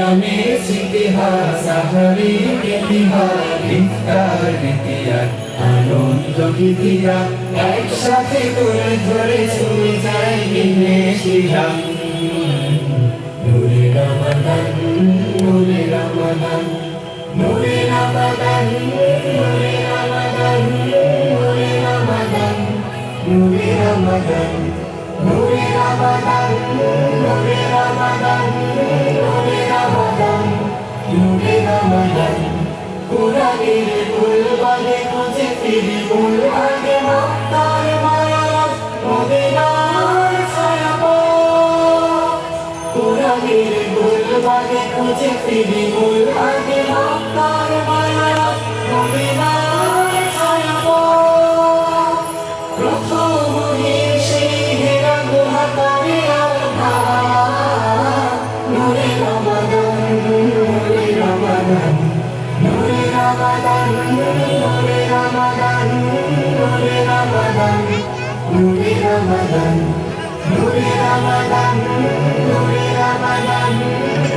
সিয়ামের ইতিহাস সাহারির ইতিহাস ইফতার ইতিহাস আনন্দ গীতিকা একসাথে তুলে ধরে ছুঁয়ে যায় বিদেশিরা নূরে রমাদান নূরে রমাদান নূরে রমাদান নূরে রমাদান নূরে রমাদান নূরে রমাদান নূরে রমাদান নূরে রমাদান নূরে রমাদান নূরে রমাদান কুরআনের ফুলবাগে খুঁজে ফিরি ফুল আগে মক্কার মায়া মদিনার ছায়াপথ কুরআনের ফুলবাগে খুঁজে ফিরি ফুল আগে মক্কার মায়া মদিনার ছায়াপথ প্রথম সেই হেরা গুহা করে নূরে রমাদান নূরে রমাদান নূরে রমাদান নূরে রমাদান নূরে রমাদান নূরে রমাদান নূরে রমাদান নূরে রমাদান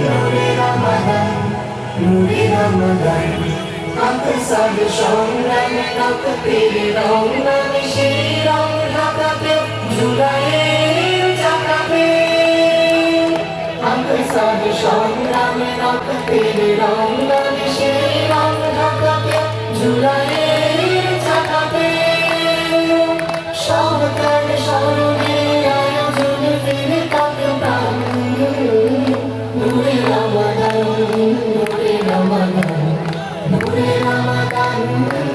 নূরে রমাদান নূরে রমাদান আকসার সংগ্রামে রক্তের রং নামে সেই রং ঢাকাতে জুলাইয়ের চাকাতে আকসার সংগ্রামে রক্তের রং নামে সেই রং ঢাকাতে জুলাইয়ের চাকাতে সরকার স্মরণে আয়োজন ফিরে তাকে প্রাণ নূরে রমাদান নূরে রমাদান নূরে রমাদান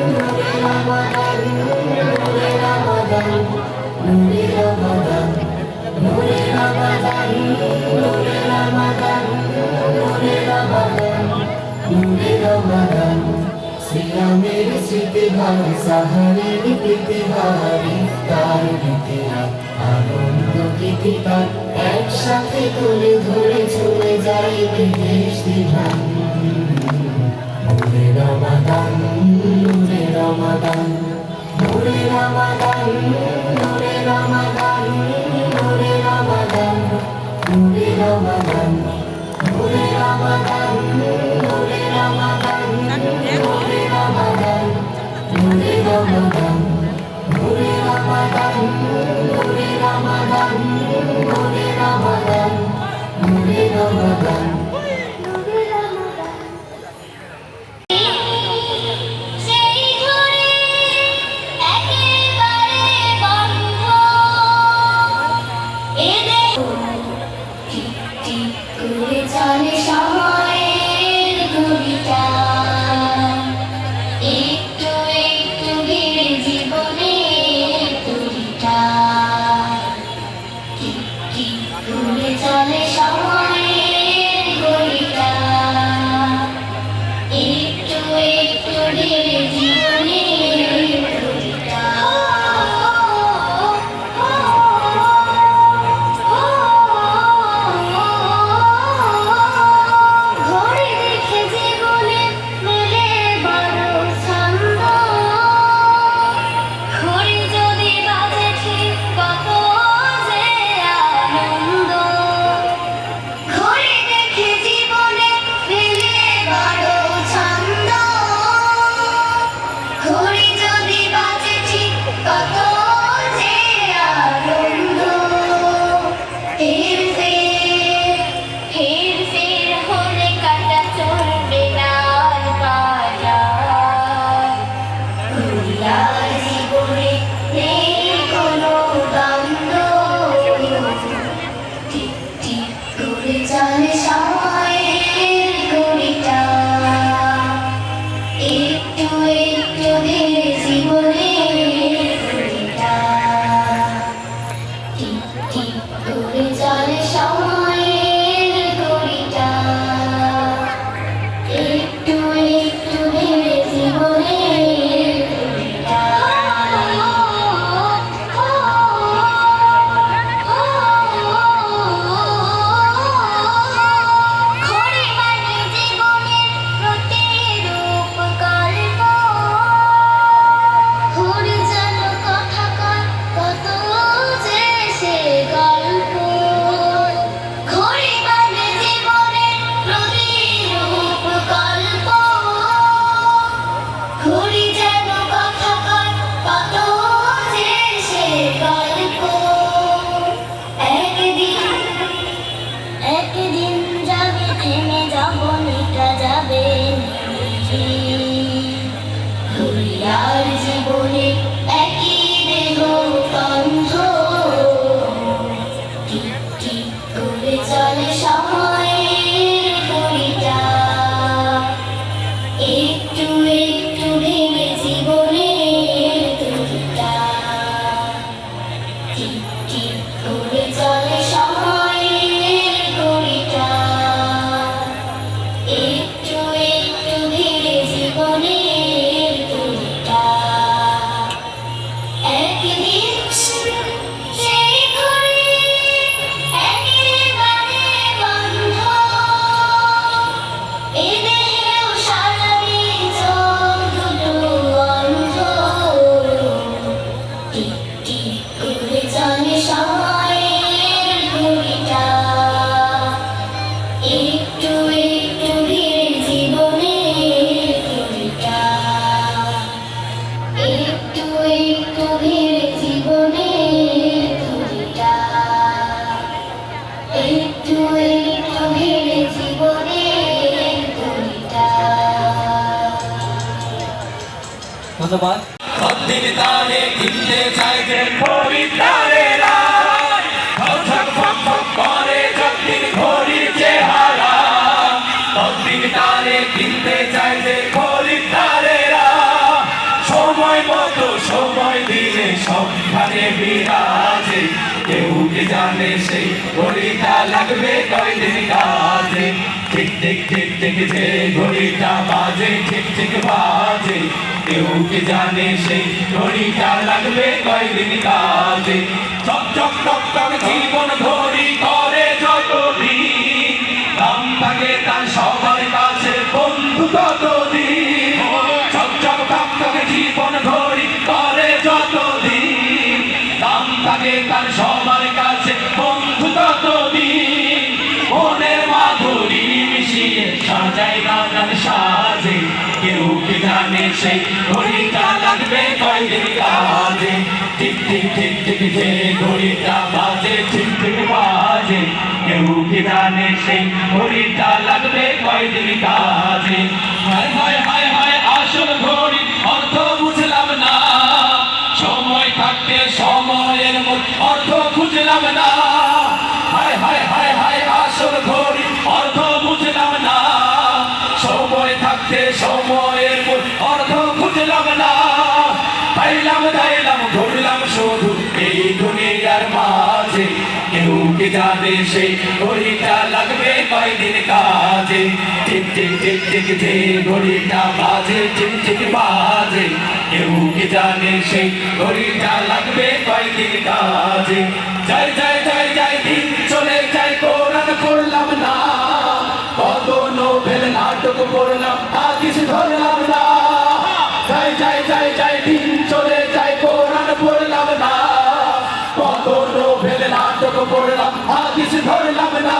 নূরে রমাদান নূরে রমাদান নূরে রমাদান নূরে রমাদান নূরে রমাদান নূরে রমাদান নূরে রমাদান সিয়ামের ইতিহাস সাহারির ইতিহাস ইফতার ইতিহাস আনন্দ গীতিকা একসাথে তুলে ধরে চলে যায় বিদেশ ধান নূরে রমাদান নূরে রমাদান নূরে রমাদান নূরে রমাদান নূরে রমাদান নূরে রমাদান নূরে রমাদান নূরে রমাদান নূরে রমাদান নূরে রমাদান নূরে রমাদান নূরে রমাদান নূরে রমাদান নূরে রমাদান সেই ঘরে একেবারে ধন্যবাদ। তদ্দিন তারে কিনতে চাই যে খরিদ্দারেরা, ঝকঝক ফকফক করে যদ্দিন ঘড়ির চেহারা। তদ্দিন তারে কিনতে চাই যে খরিদ্দারেরা, সময় মতো সময় দিলে সবখানে বিরাজে। কেউ কি জানে সেই ঘড়িটা লাগবে কয়দিন কাজে। ঠিক ঠিক ঠিক ঠিক যে ঘড়িটা বাজে ঠিক ঠিক বাজে, কেউ কি জানে সেই ঘড়িটা লাগবে কয়দিন কাজে। চক চক টক টক জীবন ঘড়ি করে যতদিন, দাম থাকে তার সবার কাছে বন্ধু ততদিন। চক চক টক টক জীবন ঘড়ি করে যতদিন, দাম থাকে তার সবার কাছে বন্ধু ততদিন। মনের মাধুরী মিশিয়ে সাজাই নানান সাজে, কেউ কি জানে সেই ঘড়িটা লাগবে কয়দিন কাজে। ঠিক ঠিক ঠিক ঠিক যে ঘড়িটা বাজে ঠিক ঠিক বাজে, কেউ কি জানে সেই ঘড়িটা লাগবে কয়দিন কাজে। হায় হায় হায় হায় আসল ঘড়ি অর্থ বুঝলাম না, সময় থাকতে সময়ের অর্থ খুঁজলাম না। হায় হায় হায় হায় আসল ঘড়ি অর্থ বুঝলাম না, সময় থাকতে সময়ের অর্থ খুঁজলাম না। পাইলাম দাইলাম ঘুরলাম শুধু এই দুনিয়ার মাঝে, কেউ কি জানে সেই ঘড়িটা লাগবে কয়দিন কাজে। ঠিক ঠিক ঠিক ঠিক যে ঘড়িটা বাজে ঠিক ঠিক বাজে, কেউ কি জানে সেই ঘড়িটা লাগবে কয়দিন কাজে। যাই যাই যাই যাই দিন চলে যাই কোরআন করলাম না, কত নোবেল নাটক পড়লাম হাদিস ধরলাম না। যাই যাই যাই যাই দিন চলে যাই কোরআন পড়লাম না, কত নোবেল নাটক পড়লাম হাদিস ধরলাম না।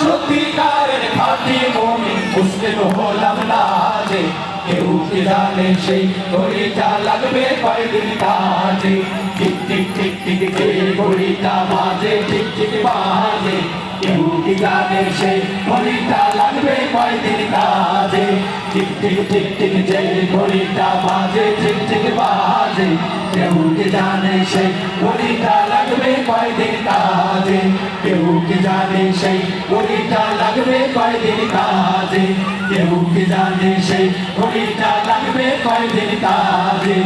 সত্যিকারের খাঁটি মুমিন মুসলিম হলাম না যে, কেউ কি জানে সেই ঘড়িটা লাগবে কয়দিন কাজে। ঠিক ঠিক ঠিক ঠিক যে ঘড়িটা বাজে ঠিক ঠিক বাজে, কেউ কি জানে সেই ঘড়িটা লাগবে কয়দিন কাজে। ঠিক ঠিক ঠিক ঠিক যে ঘড়িটা বাজে ঠিক ঠিক বাজে, কেউ কি জানে সেই ঘড়িটা লাগবে কয়দিন কাজে। কেউ কি জানে সেই ঘড়িটা লাগবে কয়দিন কাজে, কেউ কি জানে সেই ঘড়িটা লাগবে কয়দিন কাজে।